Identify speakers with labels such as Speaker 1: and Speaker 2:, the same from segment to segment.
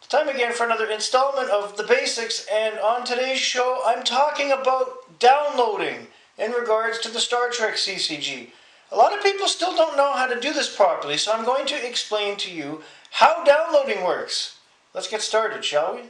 Speaker 1: Time again for another installment of The Basics, and on today's show I'm talking about downloading in regards to the Star Trek CCG. A lot of people still don't know how to do this properly, so I'm going to explain to you how downloading works. Let's get started, shall we?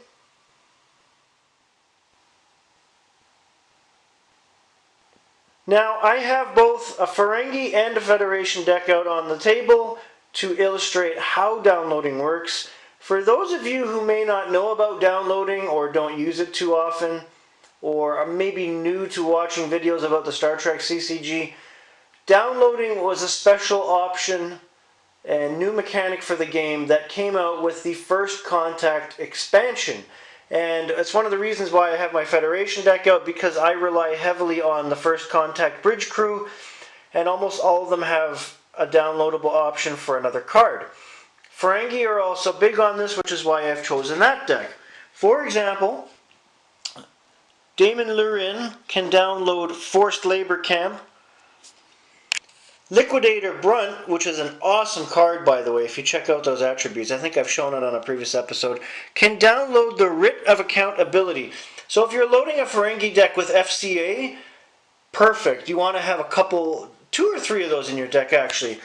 Speaker 1: Now, I have both a Ferengi and a Federation deck out on the table to illustrate how downloading works. For those of you who may not know about downloading or don't use it too often, or are maybe new to watching videos about the Star Trek CCG, downloading was a special option and new mechanic for the game that came out with the First Contact expansion. And it's one of the reasons why I have my Federation deck out, because I rely heavily on the First Contact bridge crew, and almost all of them have a downloadable option for another card. Ferengi are also big on this, which is why I've chosen that deck. For example, Damon Lurin can download Forced Labor Camp. Liquidator Brunt, which is an awesome card, by the way, if you check out those attributes, I think I've shown it on a previous episode, can download the Writ of Accountability. So if you're loading a Ferengi deck with FCA, perfect. You want to have a couple, 2 or 3 of those in your deck, actually.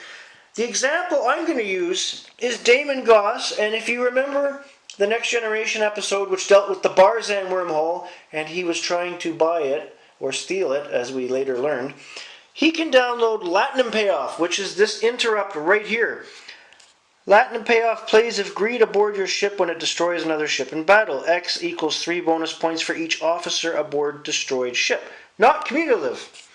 Speaker 1: The example I'm going to use is Damon Goss, and if you remember the Next Generation episode, which dealt with the Barzan wormhole, and he was trying to buy it, or steal it, as we later learned, he can download Latinum Payoff, which is this interrupt right here. Latinum Payoff plays if greed aboard your ship when it destroys another ship in battle. X equals 3 bonus points for each officer aboard destroyed ship. Not cumulative.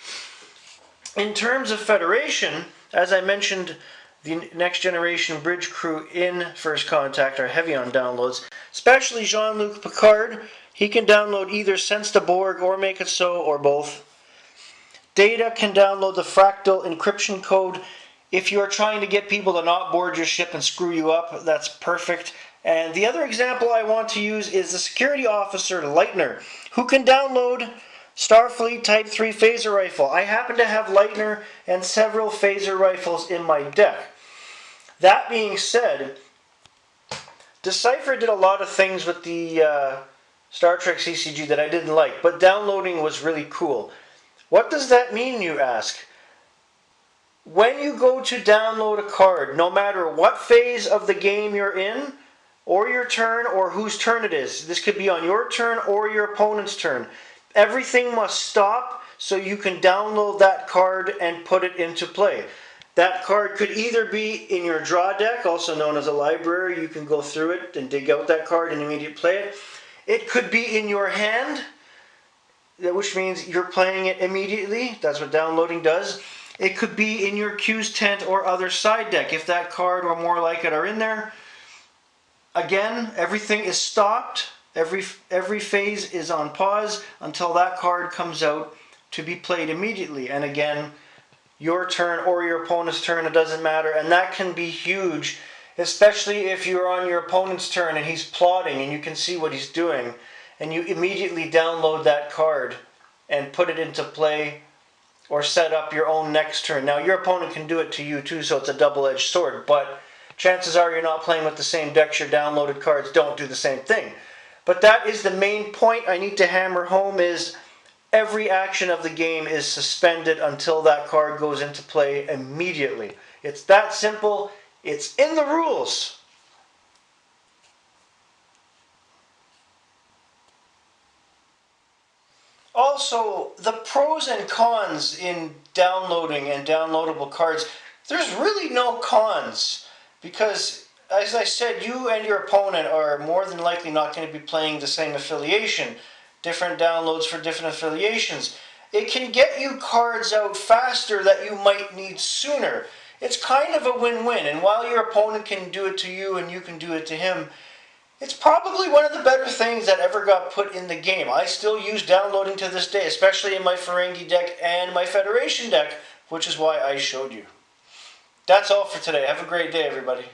Speaker 1: In terms of Federation, as I mentioned, the Next Generation bridge crew in First Contact are heavy on downloads, especially Jean-Luc Picard. He can download either Sense the Borg or Make It So, or both. Data can download the Fractal Encryption Code. If you're trying to get people to not board your ship and screw you up, that's perfect. And the other example I want to use is the Security Officer Leitner, who can download Starfleet Type 3 Phaser Rifle. I happen to have Leitner and several phaser rifles in my deck. That being said, Decipher did a lot of things with the Star Trek CCG that I didn't like, but downloading was really cool. What does that mean, you ask? When you go to download a card, no matter what phase of the game you're in, or your turn, or whose turn it is, this could be on your turn or your opponent's turn, everything must stop so you can download that card and put it into play. That card could either be in your draw deck, also known as a library. You can go through it and dig out that card and immediately play it. It could be in your hand, which means you're playing it immediately. That's what downloading does. It could be in your Q's tent or other side deck if that card or more like it are in there. Again, everything is stopped. Every phase is on pause until that card comes out to be played immediately. And again, your turn or your opponent's turn, it doesn't matter. And that can be huge, especially if you're on your opponent's turn and he's plotting and you can see what he's doing. And you immediately download that card and put it into play or set up your own next turn. Now, your opponent can do it to you too, so it's a double-edged sword. But chances are you're not playing with the same decks. Your downloaded cards don't do the same thing. But that is the main point I need to hammer home, is every action of the game is suspended until that card goes into play immediately. It's that simple. It's in the rules. Also, the pros and cons in downloading and downloadable cards, there's really no cons, because as I said, you and your opponent are more than likely not going to be playing the same affiliation. Different downloads for different affiliations. It can get you cards out faster that you might need sooner. It's kind of a win-win, and while your opponent can do it to you and you can do it to him, it's probably one of the better things that ever got put in the game. I still use downloading to this day, especially in my Ferengi deck and my Federation deck, which is why I showed you. That's all for today. Have a great day, everybody.